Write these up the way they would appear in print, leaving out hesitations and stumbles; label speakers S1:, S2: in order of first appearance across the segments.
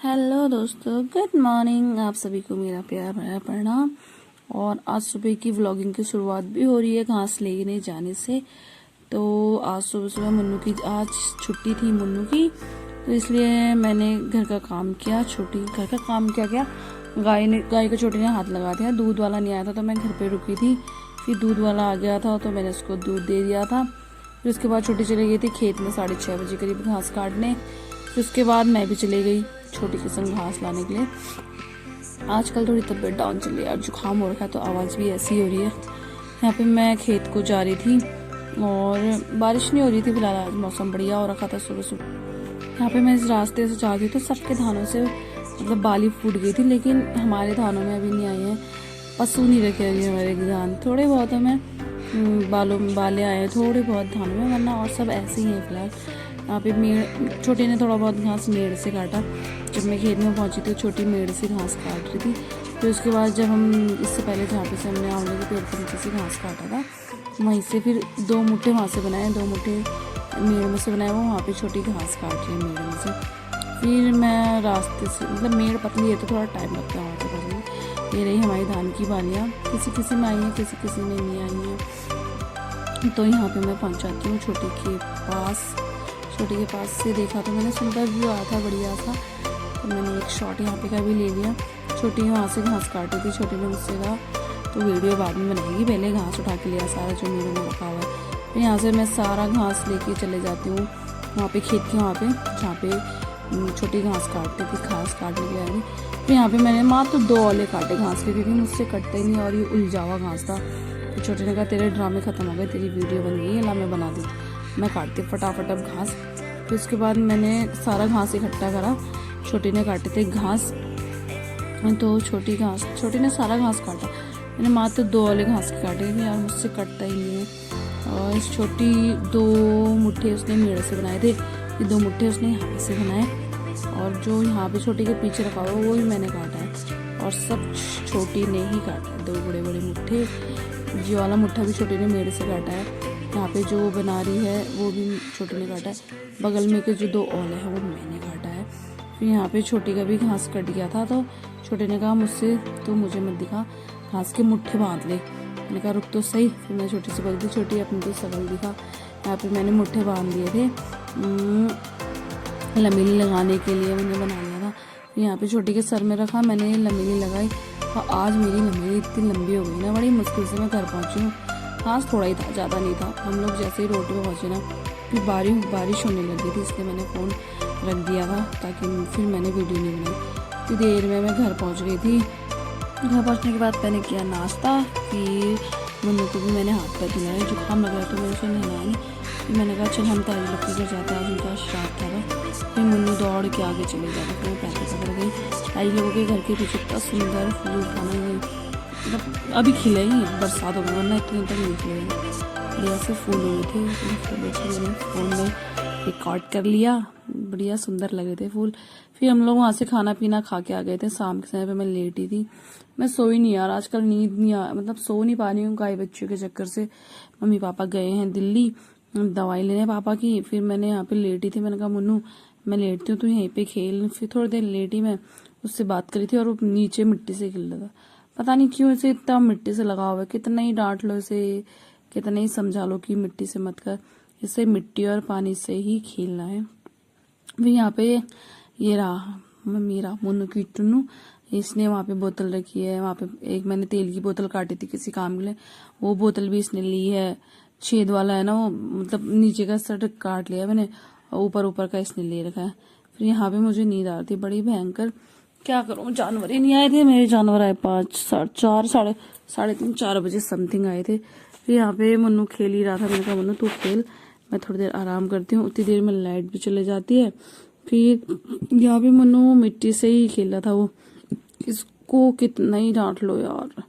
S1: Hello दोस्तों, good morning. आप सभी को मेरा प्यार भरा प्रणाम। और आज सुबह की व्लॉगिंग की शुरुआत भी हो रही है घास लेने जाने से। तो आज सुबह सुबह मुन्नू की आज छुट्टी थी मुन्नू की, तो इसलिए मैंने घर का काम किया। घर का काम क्या गाय को छोटी ने हाथ लगा दिया। दूध वाला नहीं आया था तो मैं घर पे रुकी थी। फिर दूध वाला आ गया था तो मैंने उसको दूध दे दिया था। फिर उसके बाद छोटी चली गई थी खेत में 6:30 बजे करीब घास काटने। फिर उसके बाद मैं भी चली गई छोटी की संग घास लाने के लिए। आजकल थोड़ी तबीयत डाउन चल रही है और जुकाम हो रखा है तो आवाज़ भी ऐसी हो रही है। यहाँ पे मैं खेत को जा रही थी और बारिश नहीं हो रही थी फिलहाल, आज मौसम बढ़िया हो रखा था सुबह सुबह। यहाँ पे मैं इस रास्ते से जा रही थी तो सबके धानों से मतलब बाली फूट गई थी, लेकिन हमारे धानों में अभी नहीं आई है। पशु नहीं रखे हुए हमारे धान, थोड़े बहुत हमें बाले आए हैं थोड़े बहुत धानों में, वरना और सब ऐसे ही है फिलहाल। यहाँ पे मेड़ छोटी ने थोड़ा बहुत घास मेड़ से काटा। जब मैं खेत में पहुंची तो छोटी मेड़ से घास काट रही थी। फिर उसके बाद जब हम इससे पहले जहाँ पे से हमने आंवले के पेड़ के नीचे से घास काटा था वहीं से फिर 2 मुट्ठे वहाँ से बनाए, 2 मुट्ठे मेड़ में से बनाए। वो वहाँ पे छोटी घास काट रही है मेड़ में से। फिर मैं रास्ते से मतलब मेड़ पतली है तो थोड़ा टाइम लगता है वहाँ से पहुँचने। ये रही हमारी धान की बालियाँ, किसी किसी में आई हैं किसी किसी में नहीं आई हैं। तो यहाँ पे मैं पहुँचाती हूँ छोटी के पास। छोटी के पास से देखा तो मैंने सुंदर व्यू आया था बढ़िया सा, तो मैंने एक शॉट यहाँ पे का भी ले लिया। छोटी वहाँ से घास काटी थी। छोटी ने मुझसे कहा तो वीडियो बाद में बनाएगी, पहले घास उठा के लिया सारा जो मेरे में रखा हुआ है। फिर यहाँ से मैं सारा घास लेके चले जाती हूँ वहाँ पे खेत के वहाँ पे जहाँ पे छोटी घास काटती थी, घास काटने के लिए आई थी। फिर यहाँ पे मैंने मात्र 2 औले काटे घास के, क्योंकि मुझसे कटते ही नहीं और ये उलझावा घास था। तो छोटे ने कहा तेरे ड्रामे खत्म हो गए, तेरी वीडियो बन गई है, ला मैं बना दी। मैं काटती फटाफट अब घास। फिर उसके बाद मैंने सारा घास इकट्ठा करा। छोटी ने काटे थे घास तो छोटी ने सारा घास काटा। मैंने मात्र 2 वाले घास के काटे थे यार, मुझसे कटता ही नहीं है। और इस छोटी 2 मुट्ठे उसने मेड़ से बनाए थे, ये 2 मुट्ठे उसने यहाँ पे से बनाए। और जो यहाँ पे छोटी के पीछे रखा हुआ वो ही मैंने काटा है और सब छोटी ने ही काटा है। 2 बड़े बड़े मुट्ठे, ये वाला मुट्ठा भी छोटी ने मेड़ से काटा है। यहाँ पे जो बना रही है वो भी छोटी ने काटा है। बगल में के जो 2 औले हैं वो मैंने काटा है। फिर यहाँ पे छोटी का भी घास कट गया था तो छोटे ने कहा मुझसे तो मुझे मत दिखा, घास के मुट्ठे बांध ले। मैंने कहा रुक तो सही। फिर मैं छोटी से बोलती छोटी अपनी तो सकल दिखा। यहाँ पे मैंने मुट्ठे बांध दिए थे, लमीली लगाने के लिए मैंने बना लिया था। यहाँ पे छोटी के सर में रखा, मैंने लमीली लगाई और आज मेरी लमीली इतनी लंबी हो गई ना, बड़ी मुश्किल से मैं घर पहुँची हूँ। घास थोड़ा ही था, ज़्यादा नहीं था। हम लोग जैसे ही रोड पे पहुँचे ना फिर बारिश होने लगी थी, इसलिए मैंने फ़ोन रख दिया था ताकि फिर मैंने वीडियो नहीं बनाई। इतनी देर में मैं घर पहुँच गई थी। घर पहुँचने के बाद मैंने किया नाश्ता। फिर मुन्नू को भी मैंने हाथ पैर धुलाया, जुकाम लग रहा तो मैंने उसे नहलाया। फिर मैंने कहा चल हम ताजी लोग के घर जाते हैं, आज उनका श्राद्ध था। फिर मुन्नू दौड़ के आगे चले गया, फिर मैं पैसे पकड़ गई। ताजी लोगों के घर के पीछे इतना सुंदर फूल खाना मतलब अभी खिले ही बरसात हो गई, वरना इतने तक नहीं खिले। बढ़िया से फूल हुए थे, मैंने फ़ोन में रिकॉर्ड कर लिया। बढ़िया सुंदर लगे थे फूल। फिर हम लोग वहाँ से खाना पीना खा के आ गए थे। शाम के समय पे मैं लेटी थी, मैं सोई नहीं यार, आजकल नींद नहीं मतलब सो नहीं पा रही हूँ गाय बच्चों के चक्कर से। मम्मी पापा गए हैं दिल्ली दवाई लेने पापा की। फिर मैंने यहाँ पे लेटी थी, मैंने कहा मुन्नू मैं लेटती हूँ तो यहीं पे खेल। फिर थोड़ी देर लेटी, मैं उससे बात करी थी और वो नीचे मिट्टी से खेल रहा था। पता नहीं क्यों इसे इतना मिट्टी से लगा हुआ है, कितना ही डांट लो इसे, कितना ही समझा लो कि मिट्टी से मत कर, इसे मिट्टी और पानी से ही खेलना है। फिर यहाँ पे ये रहा मेरा मुन्नू की टुन्नू, इसने वहाँ पे बोतल रखी है। वहाँ पे एक मैंने तेल की बोतल काटी थी किसी काम के लिए, वो बोतल भी इसने ली है। छेद वाला है ना वो, मतलब नीचे का सट काट लिया मैंने, ऊपर का इसने ले रखा है। फिर यहाँ पे मुझे नींद आ रही थी बड़ी भयंकर, क्या करूँ, जानवर ही नहीं आए थे। मेरे जानवर आए 3 4 बजे समथिंग आए थे। फिर यहाँ पे मुन्नू खेल ही रहा था, मैंने कहा मुन्नू तू खेल, मैं थोड़ी देर आराम करती हूँ। उतनी देर में लाइट भी चले जाती है। फिर यहाँ पे मुन्नू मिट्टी से ही खेल रहा था। वो इसको कितना ही डांट लो यार,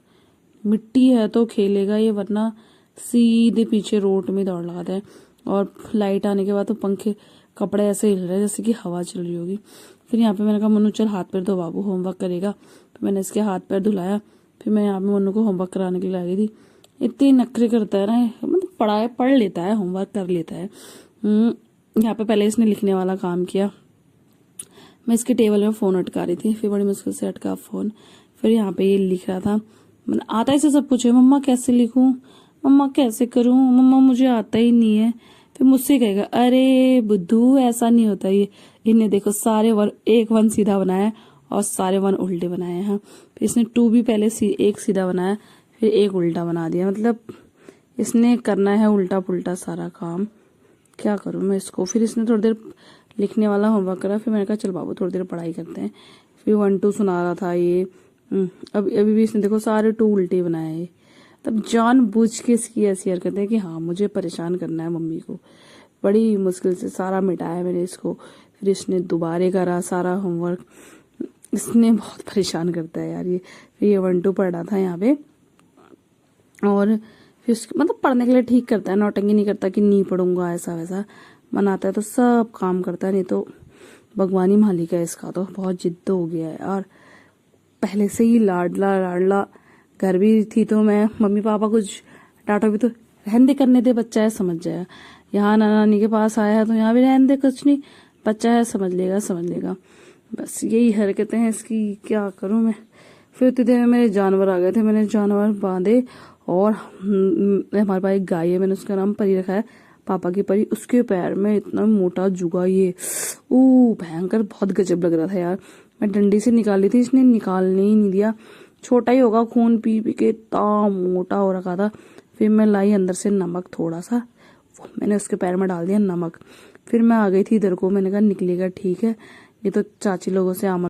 S1: मिट्टी है तो खेलेगा ये, वरना सीधे पीछे रोड में दौड़ लगाता है। और लाइट आने के बाद तो पंखे कपड़े ऐसे हिल रहे हैं जैसे कि हवा चल रही होगी। फिर यहाँ पे मैंने कहा मुन्नू चल हाथ पैर धो, बाबू होमवर्क करेगा। तो मैंने इसके हाथ पैर धुलाया। फिर मैं यहाँ पे मुन्नू को होमवर्क कराने के लिए आ गई थी। इतने नखरे करता है ना, मतलब पढ़ लेता है, होमवर्क कर लेता है। यहाँ पे पहले इसने लिखने वाला काम किया, मैं इसके टेबल में फोन अटका रही थी, फिर बड़ी मुश्किल से अटका फोन। फिर यहाँ पे ये लिख रहा था, मैंने आता इसे सब कुछ है, मम्मा कैसे लिखूं, मम्मा कैसे करूं, मम्मा मुझे आता ही नहीं है। फिर मुझसे कहेगा अरे बुद्धू ऐसा नहीं होता ये, इन्हें देखो सारे वन, एक वन सीधा बनाया और सारे वन उल्टे बनाए हैं। फिर इसने 2 भी पहले एक सीधा बनाया, फिर एक उल्टा बना दिया। मतलब इसने करना है उल्टा पुल्टा सारा काम, क्या करूं मैं इसको। फिर इसने थोड़ी देर लिखने वाला होमवर्क करा, फिर मैंने कहा चल बाबू थोड़ी देर पढ़ाई करते हैं। फिर 1 2 सुना रहा था ये। अभी भी इसने देखो सारे 2 उल्टे बनाए। तब जानबूझ के इसकी ऐसी हरकत है कि हाँ मुझे परेशान करना है मम्मी को। बड़ी मुश्किल से सारा मिटाया मैंने इसको। फिर इसने दोबारे करा सारा होमवर्क। इसने बहुत परेशान करता है यार ये। फिर ये 1 2 पढ़ रहा था यहाँ पे, और फिर मतलब पढ़ने के लिए ठीक करता है, नौटंकी नहीं करता कि नहीं पढ़ूंगा ऐसा वैसा। मनाता है तो सब काम करता है, नहीं तो भगवान ही मालिक है इसका। तो बहुत जिद्द हो गया है और पहले से ही लाडला लाडला। घर भी थी तो मैं मम्मी पापा कुछ डांटो भी तो रहन दे, करने दे, बच्चा है समझ जाएगा। यहाँ नानी के पास आया है तो यहाँ भी रहन दे, कुछ नहीं, बच्चा है समझ लेगा समझ लेगा। बस यही हरकतें हैं इसकी, क्या करूं मैं। फिर उतनी देर में मेरे जानवर आ गए थे, मैंने जानवर बांधे। और हमारे पास एक गाय है, मैंने उसका नाम परी रखा है, पापा की परी। उसके पैर में इतना मोटा जुगा, ये भयंकर, बहुत गजब लग रहा था यार। मैं डंडी से निकाली थी, इसने निकालने ही नहीं दिया। छोटा ही होगा, खून पी पी के इतना मोटा हो रखा था। फिर मैं लाई अंदर से नमक थोड़ा सा, मैंने उसके पैर में डाल दिया नमक। फिर मैं आ गई थी इधर को, मैंने कहा निकलेगा ठीक है, ये तो चाची लोगों से आमन